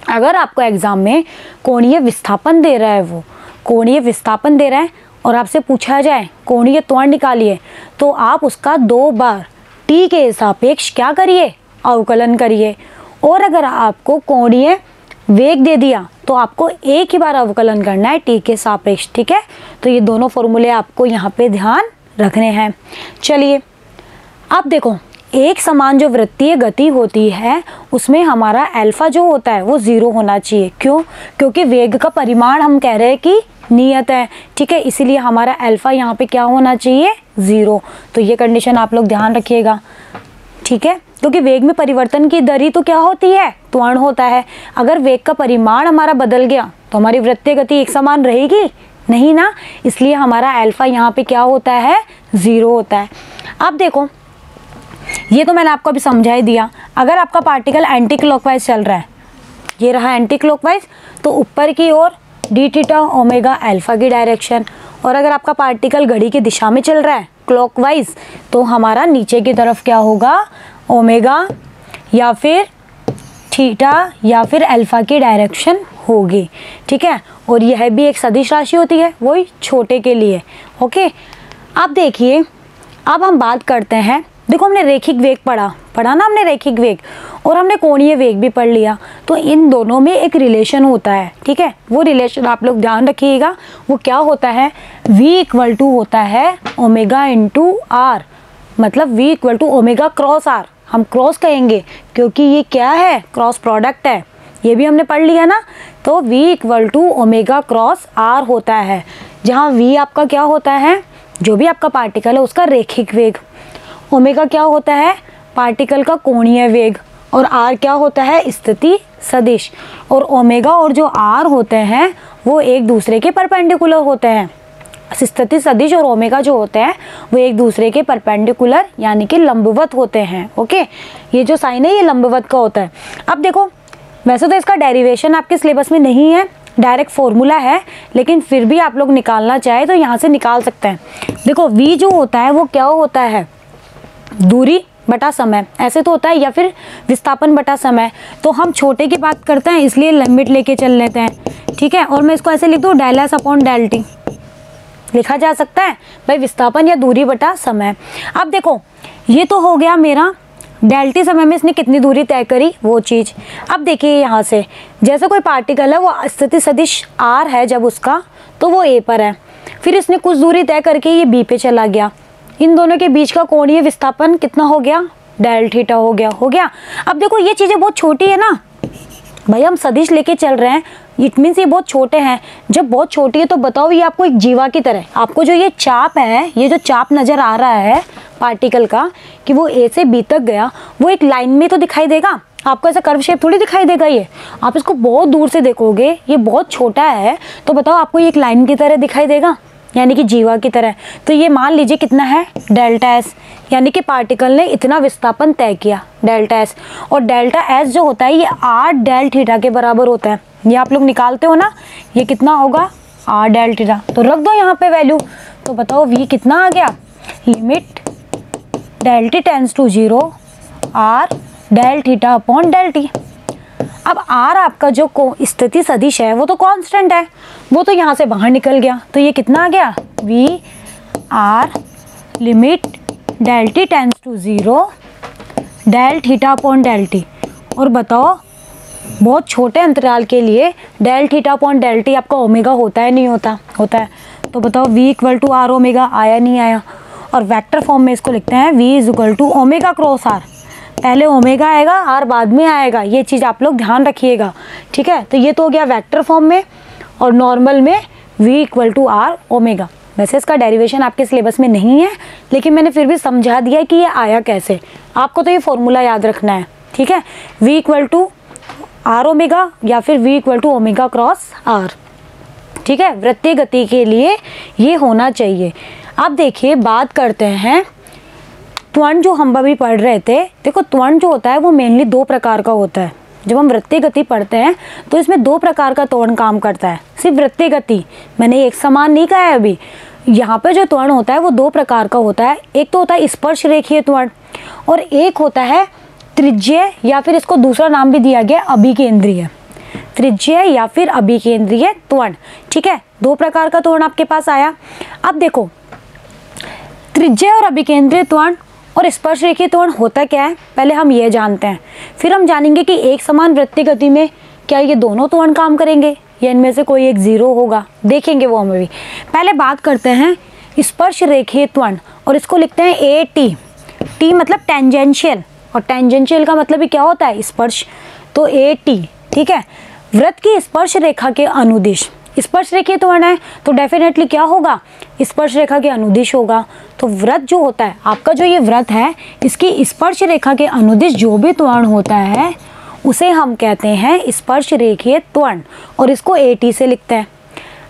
अगर आपको एग्जाम में कोणीय विस्थापन दे रहा है, वो कोणीय विस्थापन दे रहा है और आपसे पूछा जाए कोणीय त्वरण निकालिए, तो आप उसका 2 बार t के सापेक्ष क्या करिए? अवकलन करिए। और अगर आपको कोणीय वेग दे दिया तो आपको एक ही बार अवकलन करना है t के सापेक्ष। ठीक है, तो ये दोनों फॉर्मूले आपको यहाँ पे ध्यान रखने हैं। चलिए अब देखो, एक समान जो वृत्तीय गति होती है उसमें हमारा अल्फा जो होता है वो 0 होना चाहिए। क्यों? क्योंकि वेग का परिमाण हम कह रहे हैं कि नियत है। ठीक है, इसीलिए हमारा अल्फा यहाँ पे क्या होना चाहिए? 0। तो ये कंडीशन आप लोग ध्यान रखिएगा। ठीक है, क्योंकि वेग में परिवर्तन की दर ही तो क्या होती है? त्वरण होता है। अगर वेग का परिमाण हमारा बदल गया तो हमारी वृत्तीय गति एक समान रहेगी नहीं ना, इसलिए हमारा अल्फा यहाँ पे क्या होता है? 0 होता है। अब देखो, ये तो मैंने आपको अभी समझा ही दिया। अगर आपका पार्टिकल एंटी क्लॉकवाइज चल रहा है, ये रहा एंटी क्लॉकवाइज, तो ऊपर की ओर डी थीटा ओमेगा अल्फा की डायरेक्शन, और अगर आपका पार्टिकल घड़ी की दिशा में चल रहा है क्लॉकवाइज, तो हमारा नीचे की तरफ क्या होगा? ओमेगा या फिर थीटा या फिर अल्फा की डायरेक्शन होगी। ठीक है, और यह भी एक सदिश राशि होती है, वही छोटे के लिए। ओके, अब देखिए, अब हम बात करते हैं, देखो हमने रेखिक वेग पढ़ा ना हमने रेखिक वेग, और हमने कोणीय वेग भी पढ़ लिया। तो इन दोनों में एक रिलेशन होता है। ठीक है, वो रिलेशन आप लोग ध्यान रखिएगा। वो क्या होता है? v इक्वल टू होता है ओमेगा इंटू आर, मतलब v equal to omega cross r. हम क्रॉस कहेंगे क्योंकि ये क्या है? क्रॉस प्रोडक्ट है। ये भी हमने पढ़ लिया ना। तो v equal to omega cross r होता है, जहाँ v आपका क्या होता है? जो भी आपका पार्टिकल है उसका रेखिक वेग। ओमेगा क्या होता है? पार्टिकल का कोणीय वेग। और आर क्या होता है? स्थिति सदिश। और ओमेगा और जो आर होते हैं वो एक दूसरे के परपेंडिकुलर होते हैं। स्थिति सदिश और ओमेगा जो होते हैं वो एक दूसरे के परपेंडिकुलर यानी कि लंबवत होते हैं। ओके, ये जो साइन है ये लंबवत का होता है। अब देखो, वैसे तो इसका डेरिवेशन आपके सिलेबस में नहीं है, डायरेक्ट फॉर्मूला है, लेकिन फिर भी आप लोग निकालना चाहे तो यहाँ से निकाल सकते हैं। देखो, v जो होता है वो क्या होता है? दूरी बटा समय, ऐसे तो होता है, या फिर विस्थापन बटा समय। तो हम छोटे की बात करते हैं इसलिए लिमिट लेके चल लेते हैं। ठीक है, और मैं इसको ऐसे लिख दूँ, del S upon del T लिखा जा सकता है भाई, विस्थापन या दूरी बटा समय। अब देखो, ये तो हो गया मेरा डेल टी समय में इसने कितनी दूरी तय करी वो चीज़। अब देखिए यहाँ से, जैसे कोई पार्टिकल है वो स्थिति सदिश आर है जब उसका, तो वो ए पर है, फिर इसने कुछ दूरी तय करके ये बी पे चला गया। इन दोनों के बीच का कोणीय विस्थापन कितना हो गया? डेल थीटा हो गया। अब देखो, ये चीज़ें बहुत छोटी है ना भाई, हम सदिश लेके चल रहे हैं, इट मीन्स ये बहुत छोटे हैं। जब बहुत छोटी है तो बताओ, ये आपको एक जीवा की तरह, आपको जो ये चाप है, ये जो चाप नज़र आ रहा है पार्टिकल का कि वो ए से बी तक गया, वो एक लाइन में तो दिखाई देगा आपको, ऐसा कर्व शेप थोड़ी दिखाई देगा। ये आप इसको बहुत दूर से देखोगे, ये बहुत छोटा है, तो बताओ आपको ये एक लाइन की तरह दिखाई देगा, यानी कि जीवा की तरह। तो ये मान लीजिए कितना है? डेल्टा एस, यानी कि पार्टिकल ने इतना विस्थापन तय किया, डेल्टा एस। और डेल्टा एस जो होता है ये 8 डेल थीटा के बराबर होता है। ये आप लोग निकालते हो ना, ये कितना होगा? 8 डेल थीटा। तो रख दो यहाँ पे वैल्यू, तो बताओ v कितना आ गया? Limit del T tends to 0 R del theta upon del T. अब आर आपका जो स्थिति सदिश है वो तो कांस्टेंट है, वो तो यहाँ से बाहर निकल गया, तो ये कितना आ गया? v R limit del T tends to 0 del theta upon del T. और बताओ, बहुत छोटे अंतराल के लिए del theta upon del T आपका ओमेगा होता है नहीं होता? होता है। तो बताओ v equal to R omega आया नहीं आया। और वेक्टर फॉर्म में इसको लिखते हैं v is equal to omega cross R. पहले ओमेगा आएगा, आर बाद में आएगा, ये चीज़ आप लोग ध्यान रखिएगा, ठीक है। तो ये तो हो गया वेक्टर फॉर्म में, और नॉर्मल में v equal to R omega. वैसे इसका डेरिवेशन आपके सिलेबस में नहीं है, लेकिन मैंने फिर भी समझा दिया कि ये आया कैसे। आपको तो ये फॉर्मूला याद रखना है, ठीक है। v equal to R omega या फिर v equal to omega cross R, ठीक है। वृत्तीय गति के लिए ये होना चाहिए। अब देखिए बात करते हैं त्वरण, जो हम अभी पढ़ रहे थे। देखो त्वरण जो होता है वो मेनली दो प्रकार का होता है। जब हम वृत्तीय गति पढ़ते हैं तो इसमें दो प्रकार का त्वरण काम करता है। सिर्फ वृत्तीय गति, मैंने एक समान नहीं कहा है अभी। यहाँ पे जो त्वरण होता है वो दो प्रकार का होता है। एक तो होता है स्पर्श रेखीय त्वरण, और एक होता है त्रिज्यीय, या फिर इसको दूसरा नाम भी दिया गया अभिकेंद्रीय। त्रिज्यीय या फिर अभिकेंद्रीय त्वरण, ठीक है। दो प्रकार का त्वरण आपके पास आया। अब देखो त्रिज्यीय और अभिकेंद्रीय त्वरण और स्पर्श रेखीय त्वरण होता क्या है, पहले हम ये जानते हैं, फिर हम जानेंगे कि एक समान वृत्तीय गति में क्या ये दोनों त्वरण काम करेंगे या इनमें से कोई एक जीरो होगा, देखेंगे वो हमें भी। पहले बात करते हैं स्पर्श रेखीय त्वरण, और इसको लिखते हैं ए टी। टी मतलब टेंजेंशियल, और टेंजेंशियल का मतलब ही क्या होता है, स्पर्श। तो ए टी, ठीक है। वृत्त की स्पर्श रेखा के अनुदिश, स्पर्श रेखीय त्वरण है तो डेफिनेटली क्या होगा, स्पर्श रेखा के अनुदिश होगा। तो वृत्त जो होता है आपका, जो ये वृत्त है, इसकी स्पर्श रेखा के अनुदिश जो भी त्वरण होता है उसे हम कहते हैं स्पर्श रेखीय त्वरण, और इसको AT से लिखते हैं।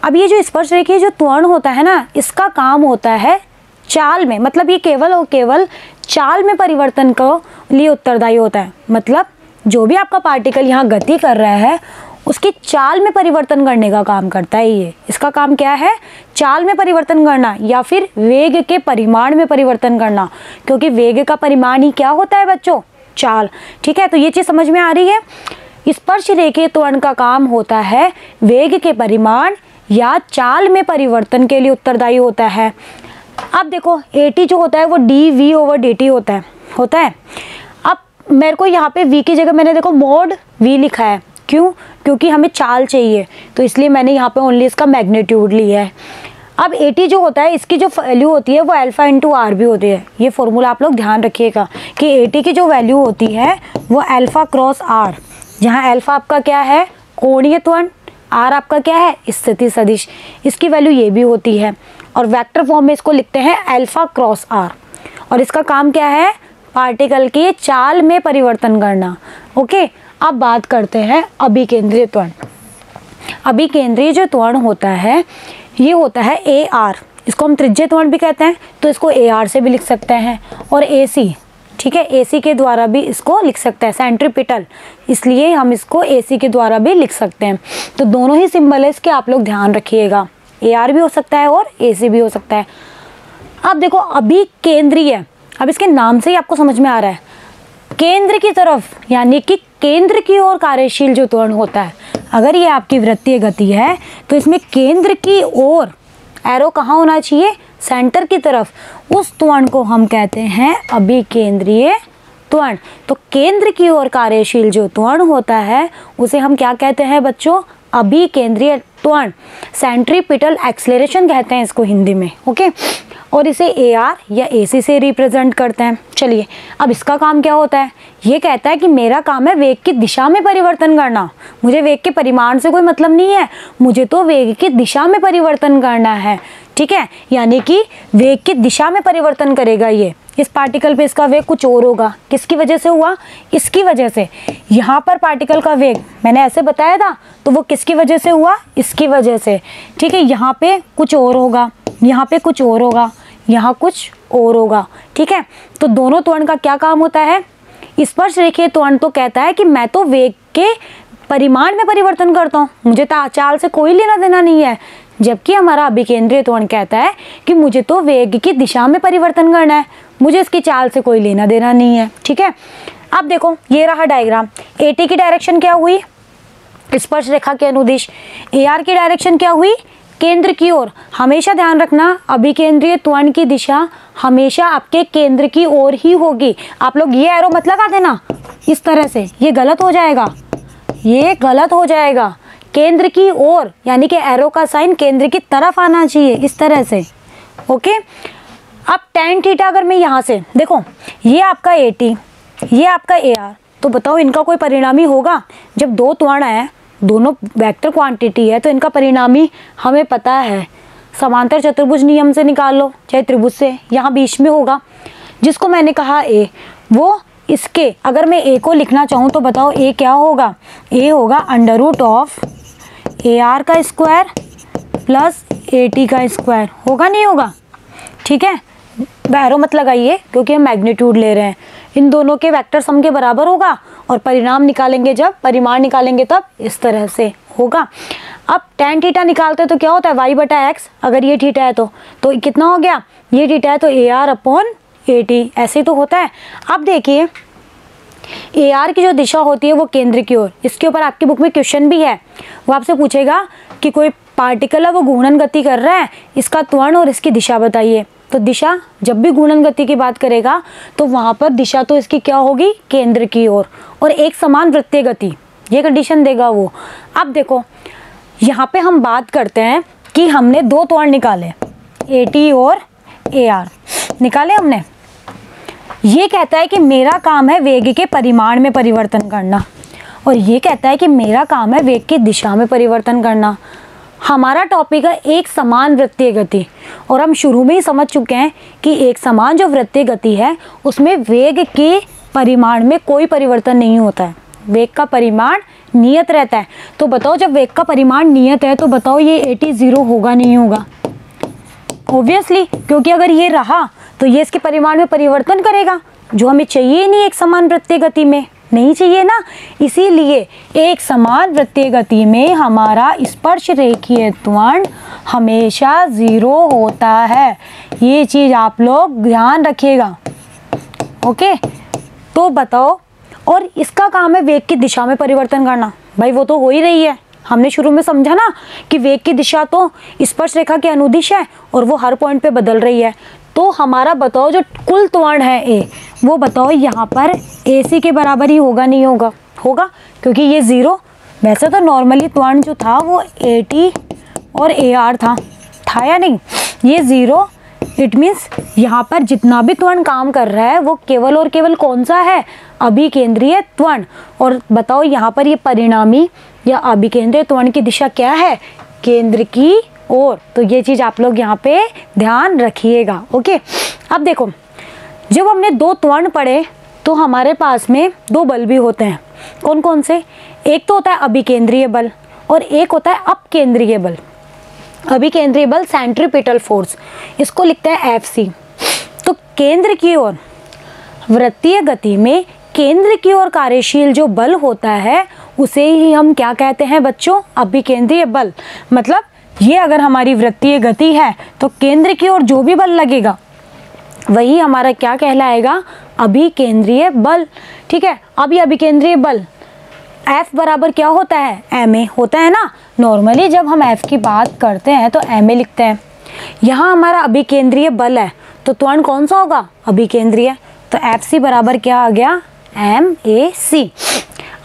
अब ये जो स्पर्श रेखीय जो त्वरण होता है ना, इसका काम होता है चाल में, मतलब ये केवल और केवल चाल में परिवर्तन को लिए उत्तरदायी होता है। मतलब जो भी आपका पार्टिकल यहाँ गति कर रहा है उसकी चाल में परिवर्तन करने का काम करता है ये। इसका काम क्या है, चाल में परिवर्तन करना या फिर वेग के परिमाण में परिवर्तन करना, क्योंकि वेग का परिमाण ही क्या होता है बच्चों, चाल, ठीक है। तो ये चीज़ समझ में आ रही है। स्पर्श रेखीय त्वरण का काम होता है वेग के परिमाण या चाल में परिवर्तन के लिए उत्तरदायी होता है। अब देखो AT जो होता है वो dV/dt होता है। अब मेरे को यहाँ पे v की जगह मैंने देखो मोड v लिखा है, क्यों, क्योंकि हमें चाल चाहिए, तो इसलिए मैंने यहाँ पे ओनली इसका मैग्नीट्यूड लिया है। अब AT जो होता है इसकी जो वैल्यू होती है वो अल्फा इंटू आर भी होती है। ये फॉर्मूला आप लोग ध्यान रखिएगा कि AT की जो वैल्यू होती है वो अल्फा क्रॉस आर, जहाँ अल्फा आपका क्या है, कोणीय त्वरण, आर आपका क्या है, स्थिति सदिश, इसकी वैल्यू ये भी होती है। और वेक्टर फॉर्म में इसको लिखते हैं अल्फा क्रॉस आर, और इसका काम क्या है, पार्टिकल की चाल में परिवर्तन करना। ओके, अब बात करते हैं अभिकेंद्रीय त्वरण। अभिकेंद्रीय जो त्वरण होता है ये होता है AR, इसको हम त्रिज्यीय त्वरण भी कहते हैं, तो इसको AR से भी लिख सकते हैं, और AC, ठीक है, AC के द्वारा भी इसको लिख सकते हैं, सेंट्रीपिटल, इसलिए हम इसको AC के द्वारा भी लिख सकते हैं। तो दोनों ही सिंबल है इसके, आप लोग ध्यान रखिएगा, AR भी हो सकता है और AC भी हो सकता है। अब देखो अभिकेंद्रीय, अब इसके नाम से ही आपको समझ में आ रहा है, केंद्र की तरफ, यानी कि केंद्र की ओर कार्यशील जो त्वरण होता है। अगर ये आपकी वृत्तीय गति है तो इसमें केंद्र की ओर एरो कहाँ होना चाहिए, सेंटर की तरफ, उस त्वरण को हम कहते हैं अभिकेंद्रीय त्वरण। तो केंद्र की ओर कार्यशील जो त्वरण होता है उसे हम क्या कहते हैं बच्चों, अभिकेंद्रीय त्वरण, सेंट्रीपिटल एक्सेलरेशन कहते हैं इसको हिंदी में। ओके, और इसे AR या AC से रिप्रेजेंट करते हैं। चलिए, अब इसका काम क्या होता है, ये कहता है कि मेरा काम है वेग की दिशा में परिवर्तन करना, मुझे वेग के परिमाण से कोई मतलब नहीं है, मुझे तो वेग की दिशा में परिवर्तन करना है, ठीक है। यानी कि वेग की दिशा में परिवर्तन करेगा ये, इस पार्टिकल पे इसका वेग कुछ और होगा, किसकी वजह से हुआ, इसकी वजह से। यहाँ पर पार्टिकल का वेग मैंने ऐसे बताया था, तो वो किसकी वजह से हुआ, इसकी वजह से, ठीक है। यहाँ पे कुछ और होगा, यहाँ पे कुछ और होगा, यहाँ कुछ और होगा, ठीक है। तो दोनों त्वरण का क्या काम होता है, स्पर्श रेखीय त्वरण तो कहता है कि मैं तो वेग के परिमाण में परिवर्तन करता हूँ, मुझे तो चाल से कोई लेना देना नहीं है, जबकि हमारा अभिकेंद्रीय त्वरण कहता है कि मुझे तो वेग की दिशा में परिवर्तन करना है, मुझे इसकी चाल से कोई लेना देना नहीं है, ठीक है। अब देखो ये रहा डायग्राम, AT की डायरेक्शन क्या हुई, स्पर्श रेखा के अनुदिश, AR की डायरेक्शन क्या हुई, केंद्र की ओर। हमेशा ध्यान रखना अभिकेंद्रीय त्वरण की दिशा हमेशा आपके केंद्र की ओर ही होगी। आप लोग ये एरो मत लगा देना इस तरह से, ये गलत हो जाएगा, ये गलत हो जाएगा। केंद्र की ओर, यानी कि एरो का साइन केंद्र की तरफ आना चाहिए, इस तरह से। ओके, अब tan थीटा अगर मैं यहाँ से देखो, ये आपका AT, ये आपका AR, तो बताओ इनका कोई परिणामी होगा? जब दो त्वरण है, दोनों वेक्टर क्वांटिटी है, तो इनका परिणामी हमें पता है, समांतर चतुर्भुज नियम से निकाल लो, चाहे त्रिभुज से, यहाँ बीच में होगा जिसको मैंने कहा A, वो इसके अगर मैं A को लिखना चाहूँ तो बताओ A क्या होगा? A होगा √ AR का स्क्वायर प्लस AT का स्क्वायर, होगा नहीं होगा? ठीक है, एरो मत लगाइए क्योंकि हम मैग्नीट्यूड ले रहे हैं। इन दोनों के वेक्टर सम के बराबर होगा और परिणाम निकालेंगे, जब परिमाण निकालेंगे तब इस तरह से होगा। अब tan थीटा निकालते हैं तो क्या होता है? y/x, अगर ये थीटा है तो कितना हो गया? ये थीटा है तो AR/AT, ऐसे ही तो होता है। अब देखिए AR की जो दिशा होती है वो केंद्र की ओर, इसके ऊपर आपकी बुक में क्वेश्चन भी है, वो आपसे पूछेगा कि कोई पार्टिकल है वो घूर्णन गति कर रहा है, इसका त्वरण और इसकी दिशा बताइए। तो दिशा, जब भी घूर्णन गति की बात करेगा तो वहाँ पर दिशा तो इसकी क्या होगी? केंद्र की ओर, और एक समान वृत्तीय गति, ये कंडीशन देगा वो। अब देखो यहाँ पे हम बात करते हैं कि हमने दो त्वरण निकाले, AT और AR निकाले हमने। ये कहता है कि मेरा काम है वेग के परिमाण में परिवर्तन करना, और ये कहता है कि मेरा काम है वेग की दिशा में परिवर्तन करना। हमारा टॉपिक है एक समान वृत्तीय गति, और हम शुरू में ही समझ चुके हैं कि एक समान जो वृत्तीय गति है उसमें वेग के परिमाण में कोई परिवर्तन नहीं होता है, वेग का परिमाण नियत रहता है। तो बताओ जब वेग का परिमाण नियत है तो बताओ ये AT 0 होगा नहीं होगा? ऑब्वियसली, क्योंकि अगर ये रहा तो ये इसके परिमाण में परिवर्तन करेगा, जो हमें चाहिए नहीं एक समान वृत्तीय गति में, नहीं चाहिए ना। इसीलिए एक समान वृत्तीय गति में हमारा स्पर्श रेखीय त्वरण हमेशा 0 होता है, ये चीज़ आप लोग ध्यान रखिएगा। ओके, तो बताओ, और इसका काम है वेग की दिशा में परिवर्तन करना। भाई वो तो हो ही रही है, हमने शुरू में समझा ना कि वेग की दिशा तो स्पर्श रेखा के अनुदिश है और वो हर पॉइंट पे बदल रही है। तो हमारा बताओ जो कुल त्वरण है A, वो बताओ यहाँ पर AC के बराबर ही होगा नहीं होगा? होगा, क्योंकि ये 0, वैसे तो नॉर्मली त्वरण जो था वो AT और AR था या नहीं? ये 0, इट मीन्स यहाँ पर जितना भी त्वरण काम कर रहा है वो केवल और केवल कौन सा है? अभिकेंद्रीय त्वरण। और बताओ यहाँ पर ये परिणामी या अभिकेंद्रीय त्वरण की दिशा क्या है? केंद्र की ओर। तो ये चीज़ आप लोग यहाँ पे ध्यान रखिएगा। ओके, अब देखो जब हमने दो त्वरण पढ़े तो हमारे पास में दो बल भी होते हैं। कौन कौन से? एक तो होता है अभिकेंद्रीय बल और एक होता है अपकेंद्रीय बल। अभिकेंद्रीय बल सेंट्रीपिटल फोर्स, इसको लिखते हैं FC। तो केंद्र की ओर वृत्तीय गति में केंद्र की ओर कार्यशील जो बल होता है उसे ही हम क्या कहते हैं बच्चों? अभिकेंद्रीय बल। मतलब ये अगर हमारी वृत्तीय गति है तो केंद्र की ओर जो भी बल लगेगा वही हमारा क्या कहलाएगा? अभिकेंद्रीय बल। ठीक है, अब ये अभिकेंद्रीय बल F बराबर क्या होता है? ma होता है ना। नॉर्मली जब हम F की बात करते हैं तो ma लिखते हैं। यहाँ हमारा अभिकेंद्रीय बल है तो त्वरण कौन सा होगा? अभिकेंद्रीय। तो FC बराबर क्या आ गया? MAC।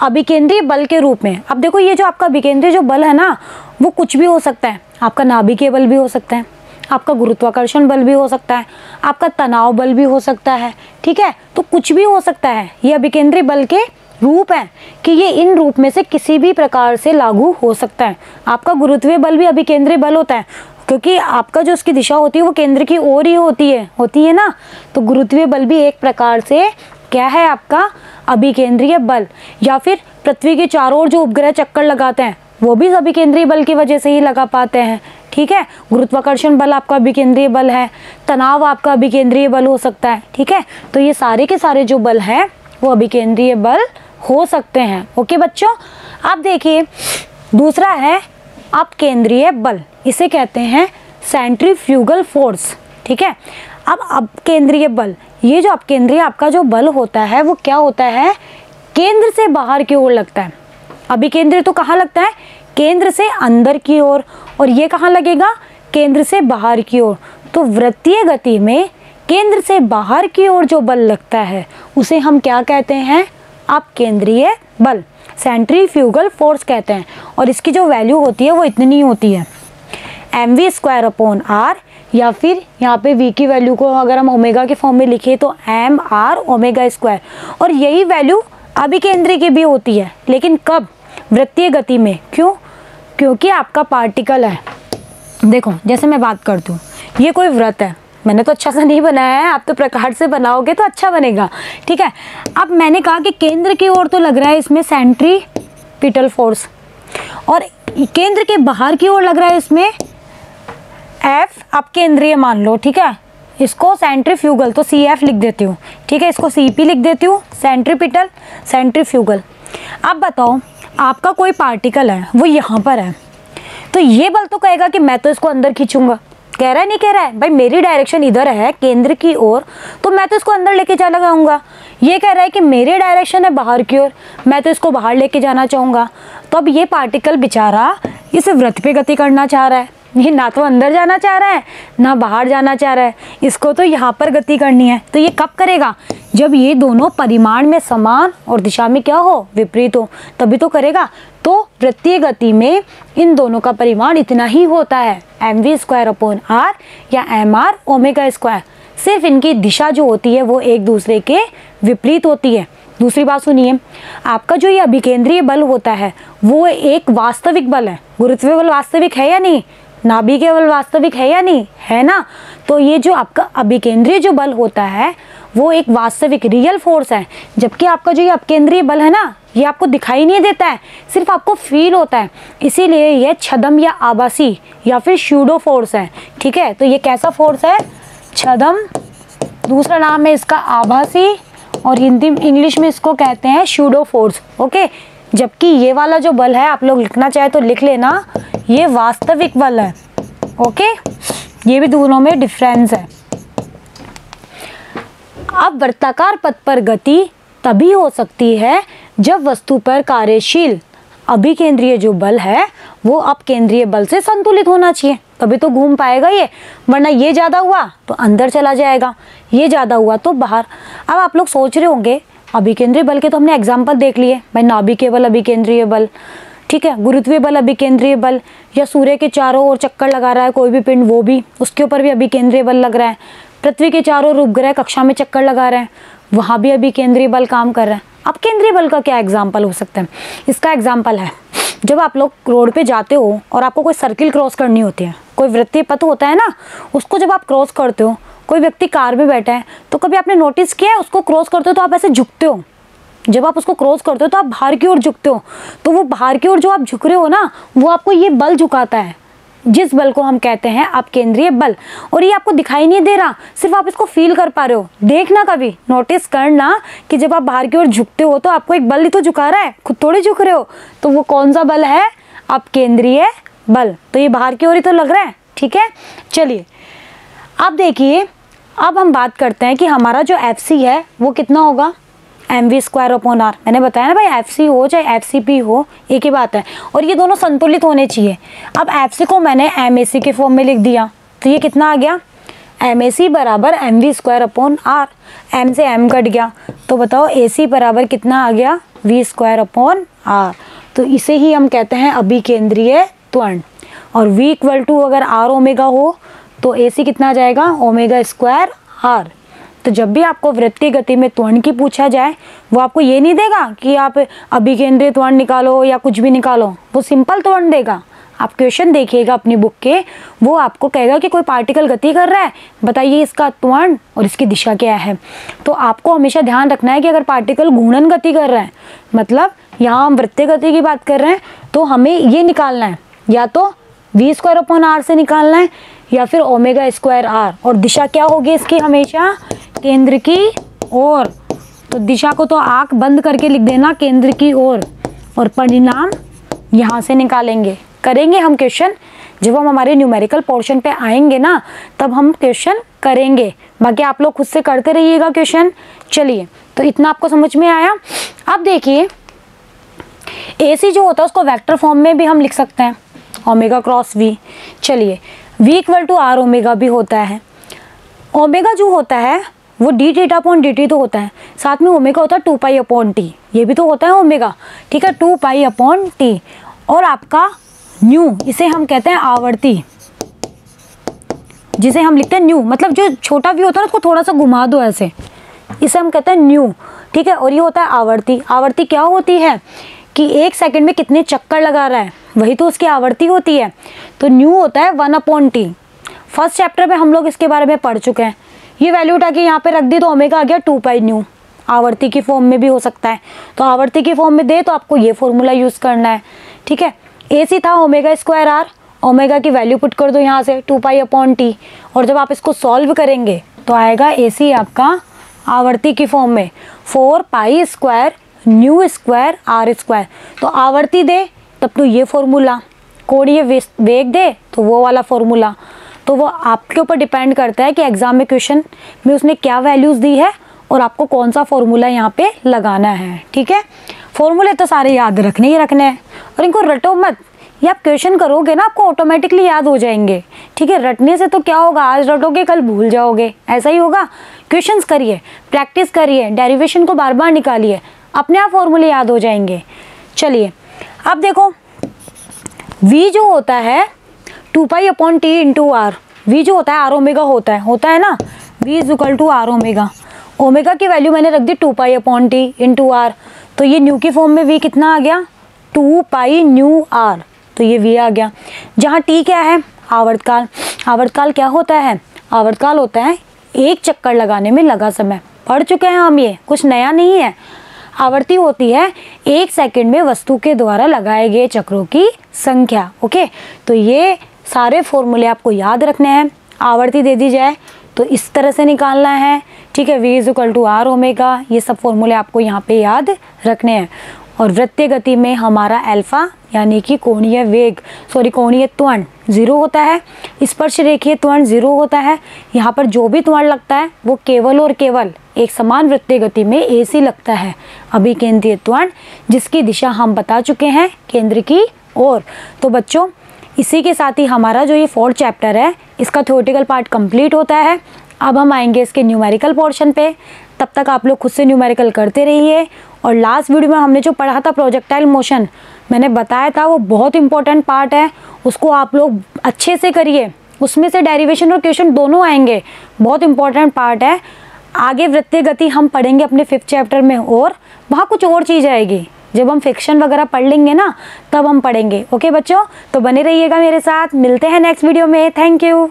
अभिकेंद्रीय बल के रूप में अब देखो ये जो आपका अभिकेंद्रीय जो बल है ना वो कुछ भी हो सकता है। आपका नाभिकीय बल भी हो सकता है, आपका गुरुत्वाकर्षण बल भी हो सकता है, आपका तनाव बल भी हो सकता है। ठीक है, तो कुछ भी हो सकता है। ये अभिकेंद्रीय बल के रूप है कि ये इन रूप में से किसी भी प्रकार से लागू हो सकता है। आपका गुरुत्वीय बल भी अभिकेंद्रीय बल होता है क्योंकि आपका जो उसकी दिशा होती है वो केंद्र की ओर ही होती है ना। तो गुरुत्वीय बल भी एक प्रकार से क्या है? आपका अभिकेंद्रीय बल। या फिर पृथ्वी के चारों ओर जो उपग्रह चक्कर लगाते हैं वो भी अभिकेंद्रीय बल की वजह से ही लगा पाते हैं। ठीक है, गुरुत्वाकर्षण बल आपका अभिकेंद्रीय बल है, तनाव आपका अभिकेंद्रीय बल हो सकता है। ठीक है, तो ये सारे के सारे जो बल हैं वो अभिकेंद्रीय बल हो सकते हैं। ओके बच्चों, अब देखिए दूसरा है अपकेंद्रीय बल, इसे कहते हैं सेंट्रीफ्यूगल फोर्स। ठीक है, अब अपकेंद्रीय बल, ये जो अपकेंद्रीय आपका जो बल होता है वो क्या होता है? केंद्र से बाहर की ओर लगता है। अभिकेंद्रीय तो कहाँ लगता है? केंद्र से अंदर की ओर। और ये कहाँ लगेगा? केंद्र से बाहर की ओर। तो वृत्तीय गति में केंद्र से बाहर की ओर जो बल लगता है उसे हम क्या कहते हैं? अपकेंद्रीय बल। सेंट्रीफ्यूगल फोर्स कहते हैं। और इसकी जो वैल्यू होती है वो इतनी होती है mv²/r, या फिर यहाँ पे v की वैल्यू को अगर हम ओमेगा के फॉर्म में लिखे तो mr ओमेगा स्क्वायर। और यही वैल्यू अभिकेंद्री की भी होती है, लेकिन कब? वृत्तीय गति में। क्यों? क्योंकि आपका पार्टिकल है, देखो जैसे मैं बात करती हूँ, ये कोई वृत्त है, मैंने तो अच्छा सा नहीं बनाया है, आप तो प्रकार से बनाओगे तो अच्छा बनेगा, ठीक है। अब मैंने कहा कि केंद्र की ओर तो लग रहा है इसमें सेंट्रीपिटल फोर्स, और केंद्र के बाहर की ओर लग रहा है इसमें F अपकेंद्रीय मान लो, ठीक है। इसको सेंट्रीफ्यूगल तो CF लिख देती हूँ, ठीक है, इसको CP लिख देती हूँ, सेंट्रीपिटल सेंट्रीफ्यूगल। अब बताओ आपका कोई पार्टिकल है वो यहाँ पर है, तो ये बल तो कहेगा कि मैं तो इसको अंदर खींचूंगा, कह रहा है नहीं कह रहा है? भाई मेरी डायरेक्शन इधर है केंद्र की ओर, तो मैं तो इसको अंदर लेके चला जाऊंगा। ये कह रहा है कि मेरी डायरेक्शन है बाहर की ओर, मैं तो इसको बाहर लेके जाना चाहूँगा। तो अब ये पार्टिकल बेचारा इस वृत्त पे गति करना चाह रहा है, ये ना तो अंदर जाना चाह रहा है ना बाहर जाना चाह रहा है, इसको तो यहाँ पर गति करनी है। तो ये कब करेगा? जब ये दोनों परिमाण में समान और दिशा में क्या हो? विपरीत हो, तभी तो करेगा। तो वृत्तीय गति में इन दोनों का परिमाण इतना ही होता है, mv²/r या mr ओमेगा स्क्वायर। सिर्फ इनकी दिशा जो होती है वो एक दूसरे के विपरीत होती है। दूसरी बात सुनिए, आपका जो ये अभिकेंद्रीय बल होता है वो एक वास्तविक बल है। गुरुत्वीय बल वास्तविक है या नहीं? नाभिकीय बल वास्तविक है या नहीं? है ना। तो ये जो आपका अभिकेंद्रीय जो बल होता है वो एक वास्तविक रियल फोर्स है, जबकि आपका जो ये अपकेंद्रीय बल है ना, ये आपको दिखाई नहीं देता है, सिर्फ आपको फील होता है। इसीलिए ये छदम या आभासी या फिर शूडो फोर्स है, ठीक है। तो ये कैसा फोर्स है? छदम, दूसरा नाम है इसका आभासी, और हिंदी इंग्लिश में इसको कहते हैं शूडो फोर्स, ओके। जबकि ये वाला जो बल है, आप लोग लिखना चाहे तो लिख लेना, ये वास्तविक बल है, ओके। ये भी दोनों में डिफरेंस है। अब वृत्ताकार पथ पर गति तभी हो सकती है जब वस्तु पर कार्यशील अभिकेंद्रीय जो बल है वो अपकेंद्रीय बल से संतुलित होना चाहिए, तभी तो घूम पाएगा ये। वरना ये ज़्यादा हुआ तो अंदर चला जाएगा, ये ज़्यादा हुआ तो बाहर। अब आप लोग सोच रहे होंगे अभिकेंद्रीय बल के तो हमने एग्जाम्पल देख लिए, भाई नाभिकीय बल अभिकेंद्रीय बल, ठीक है, गुरुत्वीय बल अभिकेंद्रीय बल, या सूर्य के चारों ओर चक्कर लगा रहा है कोई भी पिंड, वो भी उसके ऊपर भी अभिकेंद्रीय बल लग रहा है। पृथ्वी के चारों ओर उपग्रह कक्षा में चक्कर लगा रहे हैं, वहाँ भी अभिकेंद्रीय बल काम कर रहा है। अब केंद्रीय बल का क्या एग्जाम्पल हो सकता है? इसका एग्जाम्पल है, जब आप लोग रोड पे जाते हो और आपको कोई सर्किल क्रॉस करनी होती है, कोई वृत्तीय पथ होता है ना, उसको जब आप क्रॉस करते हो, कोई व्यक्ति कार में बैठा है, तो कभी आपने नोटिस किया है उसको क्रॉस करते हो तो आप ऐसे झुकते हो। जब आप उसको क्रॉस करते हो तो आप बाहर की ओर झुकते हो, तो वो बाहर की ओर जो आप झुक रहे हो ना, वो आपको ये बल झुकाता है, जिस बल को हम कहते हैं अपकेंद्रीय बल। और ये आपको दिखाई नहीं दे रहा, सिर्फ आप इसको फील कर पा रहे हो। देखना, कभी नोटिस करना कि जब आप बाहर की ओर झुकते हो तो आपको एक बल ही तो झुका रहा है, खुद थोड़ी झुक रहे हो। तो वो कौन सा बल है? अपकेंद्रीय बल। तो ये बाहर की ओर ही तो लग रहा है, ठीक है। चलिए अब देखिए, अब हम बात करते हैं कि हमारा जो FC है वो कितना होगा? mv²/r। मैंने बताया ना भाई, FC हो चाहे FCP हो एक ही बात है, और ये दोनों संतुलित होने चाहिए। अब FC को मैंने MAC के फॉर्म में लिख दिया, तो ये कितना आ गया? MAC बराबर mv²/r। M से M कट गया, तो बताओ AC बराबर कितना आ गया? v²/r। तो इसे ही हम कहते हैं अभिकेंद्रीय त्वरण। और v = अगर r ओमेगा हो तो AC कितना आ जाएगा? ओमेगा²r। तो जब भी आपको वृत्तीय गति में त्वरण की पूछा जाए, वो आपको ये नहीं देगा कि आप अभिकेंद्रीय त्वरण निकालो या कुछ भी निकालो, वो सिंपल त्वरण देगा। आप क्वेश्चन देखिएगा अपनी बुक के, वो आपको कहेगा कि कोई पार्टिकल गति कर रहा है, बताइए इसका त्वरण और इसकी दिशा क्या है। तो आपको हमेशा ध्यान रखना है कि अगर पार्टिकल घूर्णन गति कर रहा है, मतलब यहाँ हम वृत्तीय गति की बात कर रहे हैं, तो हमें ये निकालना है, या तो v²/r से निकालना है या फिर ओमेगा²r। और दिशा क्या होगी इसकी? हमेशा केंद्र की ओर। तो दिशा को तो आंख बंद करके लिख देना, केंद्र की ओर, और परिणाम यहाँ से निकालेंगे। करेंगे हम क्वेश्चन, जब हम हमारे न्यूमेरिकल पोर्शन पे आएंगे ना, तब हम क्वेश्चन करेंगे। बाकी आप लोग खुद से करते रहिएगा क्वेश्चन। चलिए, तो इतना आपको समझ में आया। अब देखिए, AC जो होता है उसको वेक्टर फॉर्म में भी हम लिख सकते हैं, ω×v। चलिए, v = r ओमेगा भी होता है। ओमेगा जो होता है वो D theta upon d T तो होता है, साथ में ओमेगा होता है 2 पाई अपॉन टी, ये भी तो होता है ओमेगा, ठीक है, 2 पाई अपॉन टी। और आपका न्यू, इसे हम कहते हैं आवर्ती, जिसे हम लिखते हैं न्यू, मतलब जो छोटा वी होता है उसको थोड़ा सा घुमा दो ऐसे, इसे हम कहते हैं न्यू, ठीक है। और ये होता है आवर्ती। आवर्ती क्या होती है कि 1 सेकंड में कितने चक्कर लगा रहा है, वही तो उसकी आवर्ती होती है। तो न्यू होता है 1 अपॉन टी। फर्स्ट चैप्टर में हम लोग इसके बारे में पढ़ चुके हैं। ये वैल्यू उठा के यहाँ पे रख दी तो ओमेगा आ गया 2 पाई न्यू। आवर्ती की फॉर्म में भी हो सकता है, तो आवर्ती की फॉर्म में दे तो आपको ये फॉर्मूला यूज़ करना है, ठीक है। AC था ओमेगा स्क्वायर आर, ओमेगा की वैल्यू पुट कर दो यहाँ से 2 पाई अपॉन टी, और जब आप इसको सॉल्व करेंगे तो आएगा AC आपका आवर्ती की फॉर्म में 4 pi square nu square R square. तो आवर्ती दे तब तो ये फॉर्मूला, कोणीय वेग दे तो वो वाला फॉर्मूला। तो वो आपके ऊपर डिपेंड करता है कि एग्जाम में क्वेश्चन में उसने क्या वैल्यूज़ दी है और आपको कौन सा फॉर्मूला यहाँ पे लगाना है, ठीक है। फॉर्मूले तो सारे याद रखने ही रखने हैं और इनको रटो मत, ये आप क्वेश्चन करोगे ना आपको ऑटोमेटिकली याद हो जाएंगे, ठीक है। रटने से तो क्या होगा, आज रटोगे कल भूल जाओगे, ऐसा ही होगा। क्वेश्चंस करिए, प्रैक्टिस करिए, डेरिवेशन को बार बार निकालिए, अपने आप फॉर्मूले याद हो जाएंगे। चलिए अब देखो, v जो होता है 2 pi upon T into R, V जो होता है आर ओमेगा होता है ना, v is equal to R omega. Omega की वैल्यू मैंने रख दी 2 pi upon T into R, तो ये न्यू की फॉर्म में v कितना आ गया 2 पाई न्यू आर, तो ये v आ गया। जहाँ t क्या है, आवर्तकाल। आवर्तकाल क्या होता है, आवर्तकाल होता है एक चक्कर लगाने में लगा समय, पढ़ चुके हैं हम, ये कुछ नया नहीं है। आवर्ती होती है 1 सेकंड में वस्तु के द्वारा लगाए गए चक्रों की संख्या, ओके। तो ये सारे फॉर्मूले आपको याद रखने हैं। आवर्ती दे दी जाए तो इस तरह से निकालना है, ठीक है, v is equal to R omega, ये सब फॉर्मूले आपको यहाँ पे याद रखने हैं। और वृत्तीय गति में हमारा अल्फा यानी कि कोणीय वेग, कोणीय त्वरण 0 होता है, स्पर्श रेखीय त्वरण 0 होता है। यहाँ पर जो भी त्वरण लगता है वो केवल और केवल एक समान वृत्तीय गति में AC लगता है, अभिकेंद्रीय त्वरण, जिसकी दिशा हम बता चुके हैं केंद्र की ओर। तो बच्चों इसी के साथ ही हमारा जो ये 4th चैप्टर है इसका थ्योरेटिकल पार्ट कंप्लीट होता है। अब हम आएंगे इसके न्यूमेरिकल पोर्शन पे, तब तक आप लोग खुद से न्यूमेरिकल करते रहिए। और लास्ट वीडियो में हमने जो पढ़ा था प्रोजेक्टाइल मोशन, मैंने बताया था वो बहुत इंपॉर्टेंट पार्ट है, उसको आप लोग अच्छे से करिए, उसमें से डेरिवेशन और क्वेश्चन दोनों आएंगे, बहुत इंपॉर्टेंट पार्ट है। आगे वृत्तीय गति हम पढ़ेंगे अपने 5th चैप्टर में, और वहाँ कुछ और चीज़ आएगी, जब हम फिक्शन वगैरह पढ़ लेंगे ना तब हम पढ़ेंगे, ओके बच्चों। तो बने रहिएगा मेरे साथ, मिलते हैं नेक्स्ट वीडियो में, थैंक यू।